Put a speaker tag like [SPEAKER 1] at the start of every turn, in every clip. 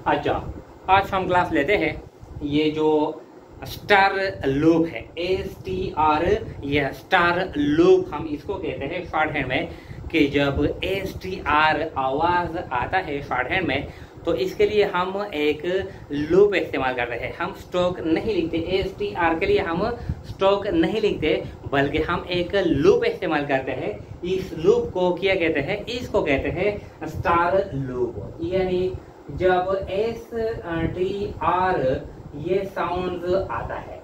[SPEAKER 1] अच्छा, आज हम क्लास लेते हैं ये जो स्टार लूप है, STR, यह स्टार लूप हम इसको कहते हैं शॉर्ट हैंड में कि जब STR आवाज आता है शॉर्ट हैंड में तो इसके लिए हम एक लूप इस्तेमाल करते हैं। हम स्ट्रोक नहीं लिखते, STR के लिए हम स्ट्रोक नहीं लिखते बल्कि हम एक लूप इस्तेमाल करते हैं। इस लूप को क्या कहते हैं? इसको कहते हैं स्टार लूप। यानी जब STR ये साउंड आता है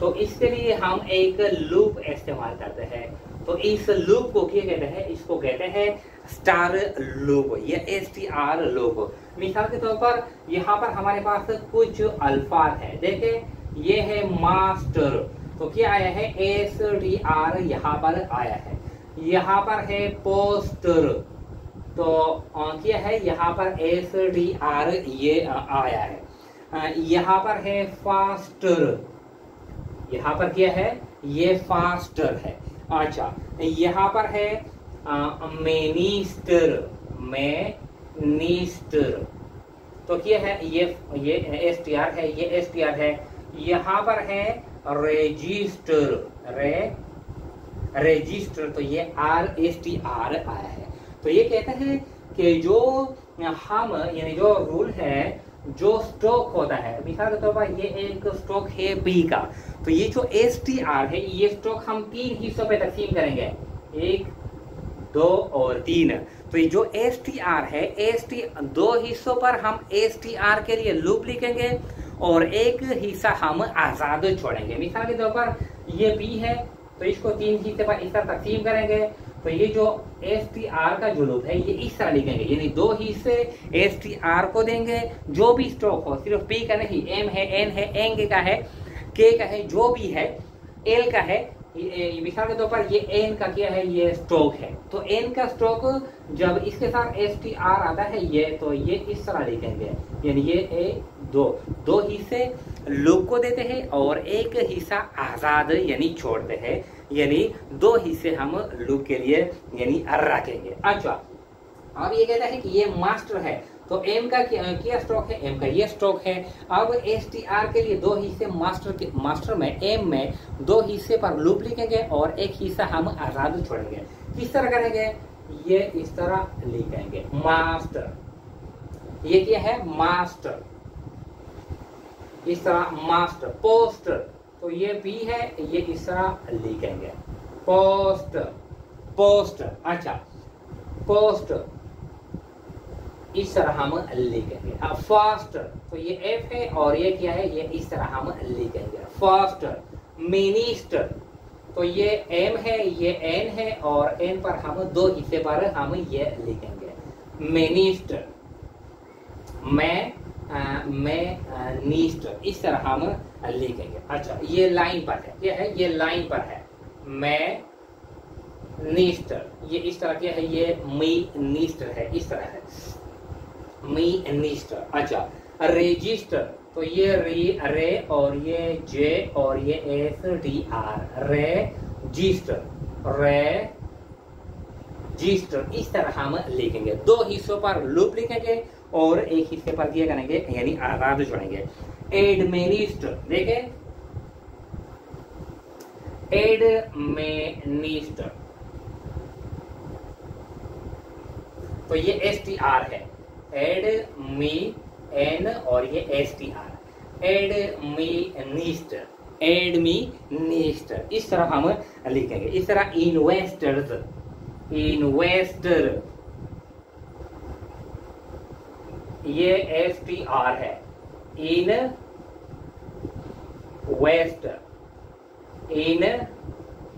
[SPEAKER 1] तो इसके लिए हम एक लूप इस्तेमाल करते हैं। तो इस लूप को क्या कहते हैं? इसको कहते हैं स्टार लूप या STR लूप। मिसाल के तौर पर यहाँ पर हमारे पास कुछ अल्फाज है। देखें, ये है मास्टर, तो क्या आया है? STR यहाँ पर आया है। यहाँ पर है पोस्टर, तो क्या है? यहाँ पर STR ये आया है। यहाँ पर है फास्टर, यहाँ पर क्या है? ये फास्टर है। अच्छा, यहाँ पर है मेनिस्टर, तो क्या है? ये STR है, ये STR है। यहाँ पर है रजिस्टर, रजिस्टर, तो ये RSTR आया है। तो ये कहते हैं कि जो हम यानी जो रूल है, जो स्ट्रोक होता है, मिसाल के तौर पर ये एक स्ट्रोक है P का, तो ये जो STR है ये स्ट्रोक हम 3 हिस्सों पे तकसीम करेंगे, 1, 2 और 3। तो ये जो STR है, दो हिस्सों पर हम STR के लिए लूप लिखेंगे और एक हिस्सा हम आजाद छोड़ेंगे। मिसाल के तौर पर ये P है तो इसको 3 हिस्से पर इस तरह तकसीम करेंगे। तो ये जो STR का जो लूप है ये इस तरह लिखेंगे, यानी 2 हिस्से STR को देंगे। जो भी स्ट्रोक हो, सिर्फ P का नहीं, M है, N है, N का है, K का है, जो भी है, L का है। मिसाल के तौर पर ये N का क्या है? ये स्ट्रोक है। तो N का स्ट्रोक जब इसके साथ STR आता है ये, तो ये इस तरह लिखेंगे, यानी ये दो हिस्से लूप को देते हैं और एक हिस्सा आजाद यानी छोड़ते हैं, यानी 2 हिस्से हम लूप के लिए यानी रखेंगे। अच्छा, अब ये कहता है कि ये मास्टर है, तो M का क्या स्ट्रोक है? M का ये स्ट्रोक है। अब STR के लिए 2 हिस्से मास्टर में M में 2 हिस्से पर लूप लिखेंगे और एक हिस्सा हम आजाद छोड़ेंगे। किस तरह करेंगे? ये इस तरह लिखेंगे, मास्टर। ये क्या है? मास्टर, इस तरह मास्टर। पोस्टर, तो ये P है, ये इस तरह लिखेंगे, पोस्टर। अच्छा, पोस्टर इस तरह हम लिखेंगे। अब फास्टर, तो ये F है और ये क्या है? ये इस तरह हम लिखेंगे, फास्टर। मिनिस्टर, तो ये M है, ये N है और N पर हम 2 हिस्से पर हम ये लिखेंगे, मिनिस्टर। नीस्टर, इस तरह हम लिखेंगे। अच्छा, ये लाइन पर है, क्या है? ये लाइन पर है, मैं नीस्टर। ये इस तरह क्या है? ये मी नीस्टर है, इस तरह है, मी नीस्टर। अच्छा, रजिस्टर, तो ये रे और ये J और ये STR, रजिस्टर, इस तरह हम लिखेंगे। 2 हिस्सों पर लूप लिखेंगे और एक हिस्से पर क्या करेंगे? यानी आजाद जोड़ेंगे। एडमिनिस्टर, देखें, एडमिनिस्टर, तो ये STR है, एडमिन और ये STR, एडमिनिस्टर, इस तरह हम लिखेंगे। इस तरह इन्वेस्टर, ये STR है, इन्वेस्टर,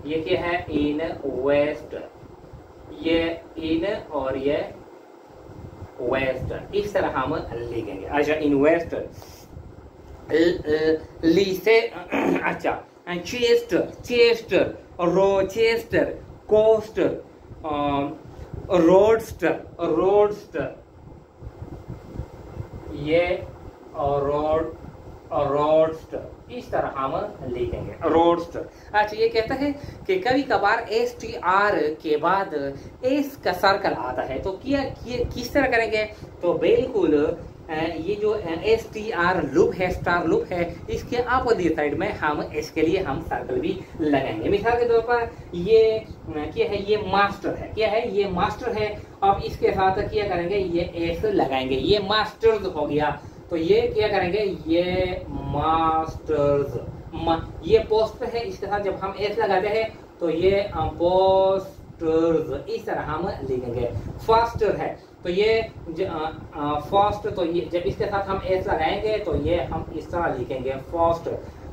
[SPEAKER 1] ये क्या है? इन्वेस्टर, ये इन और ये वेस्टर, इस तरह हम लिखेंगे। अच्छा, इन्वेस्टर, लीसे, अच्छा, चेस्टर, रोचेस्टर, कोस्टर, रोडस्टर, ये रोडस्टर, इस तरह हम लिखेंगे, रोडस्टर। अच्छा, ये कहता है कि कभी कभार STR के बाद S का सर्कल आता है, तो किस तरह करेंगे? तो बिल्कुल ये जो STR लूप है, स्टार लूप है, इसके अपोजिट साइड में हम इसके लिए हम सर्कल भी लगाएंगे। मिसाल के तौर पर ये क्या है, ये मास्टर है, क्या है, ये मास्टर है। अब इसके साथ क्या करेंगे, ये S लगाएंगे, ये मास्टर्स हो गया। तो ये क्या करेंगे, ये मास्टर्स, ये पोस्ट है, इसके साथ जब हम S लगाते हैं तो ये पोस्टर्स, इस तरह हम लिखेंगे। फास्टर है तो ये फास्ट, तो ये जब इसके साथ हम S लगाएंगे तो ये हम इस तरह लिखेंगे फास्ट।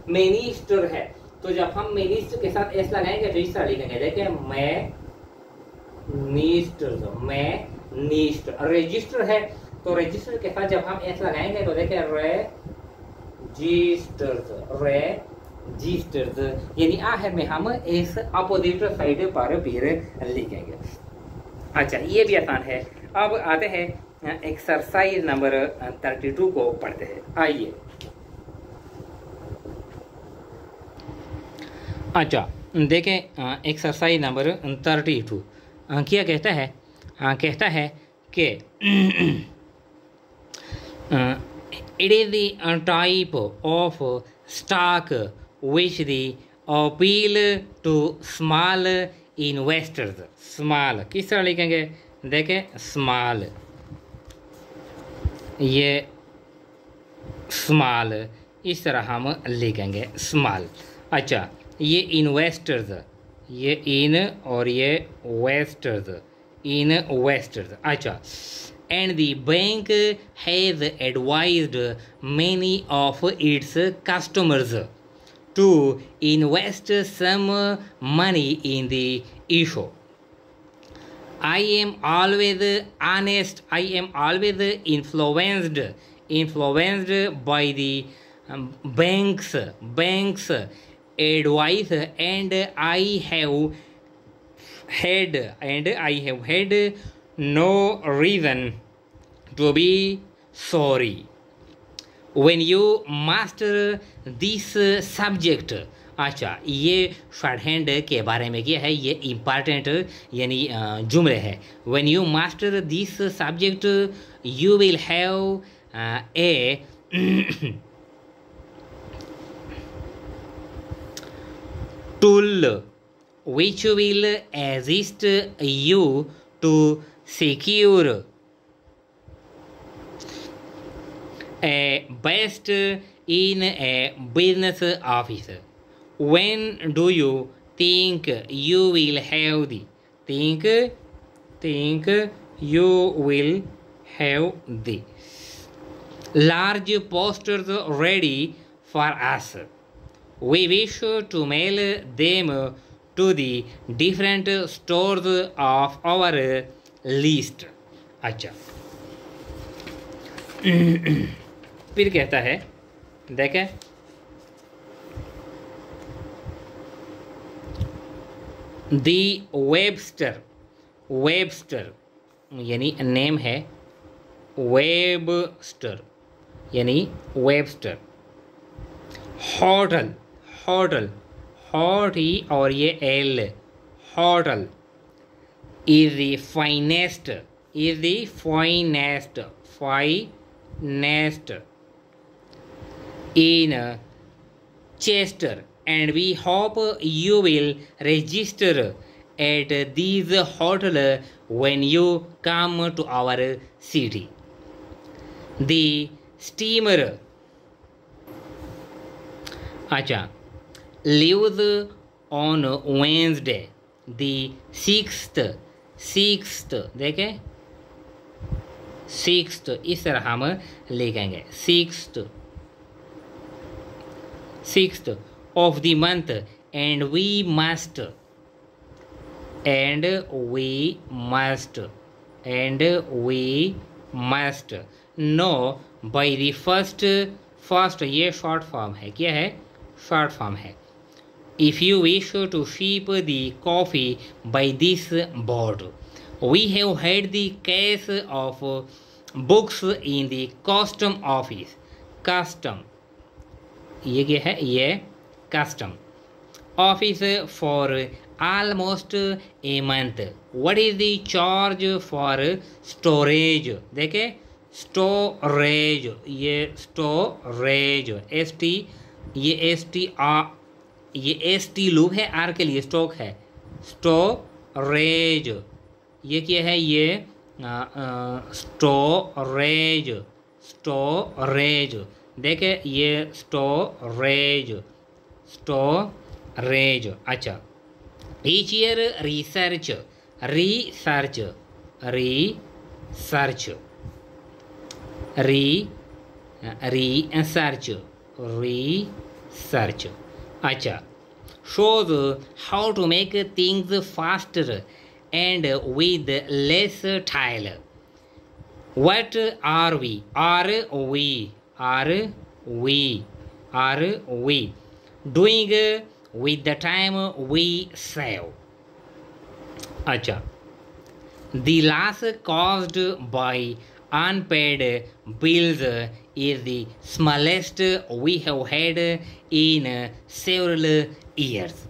[SPEAKER 1] मिनिस्टर है तो जब हम मिनिस्टर के साथ S लगाएंगे तो इस तरह लिखेंगे, देखिए मैं नीस्ट। रजिस्टर है तो रजिस्टर के साथ जब हम S लगाएंगे तो देखिए रजिस्टर्स, यानी आखिर में हम इस अपोजिट साइड पर फिर लिखेंगे। अच्छा, ये भी आसान है। अब आते हैं एक्सरसाइज नंबर 32 को पढ़ते हैं। आइए। अच्छा, देखें एक्सरसाइज नंबर 32 क्या कहता है। कहता है कि it is the type of stock which the appeal to small investors. Small किस तरह लिखेंगे, देखें स्मॉल, ये स्मॉल इस तरह हम लिखेंगे स्मॉल। अच्छा, ये इन्वेस्टर्स, ये इन और ये वेस्टर्स, इन्वेस्टर्स। अच्छा, and the bank has advised many of its customers to invest some money in the issue. I am always honest. I am always influenced by the bank's advice, and I have had no reason to be sorry. When you master this subject, अच्छा, ये short hand के बारे में क्या है, ये important यानी जुमले है। When you master this subject, you will have a tool which will assist you to secure a best in a business office. When do you think you will have the large posters ready for us? We wish to mail them to the different stores of our list. अच्छा, फिर कहता है, देखें दी Webster यानी name है, Webster यानी Webster. Hotel hot ही और ये L, hotel is the finest in Chester, and we hope you will register at this hotel when you come to our city. The steamer, अच्छा, leaves on Wednesday the 6th, देखें 6th इस तरह हम लिखेंगे, 6th of the month, and we must know by the first ये short form है, क्या है, शॉर्ट फॉर्म है। If you wish to ship the coffee by this board, we have had the case of books in the custom office. Custom, ये क्या है, ये custom office for almost a month. What is the charge for storage? देखे storage, ये storage, ये S T loop है, are के लिए स्टॉक है, स्टोरेज। ये क्या है, ये स्टोरेज, स्टोरेज, देखे ये स्टोरेज, स्टोरेज। अच्छा, each year research, research, research, research, research. अच्छा, shows how to make things faster and with less toil. What are we? Are we doing with the time we save? अच्छा, the loss caused by unpaid bills is the smallest we have had in several years.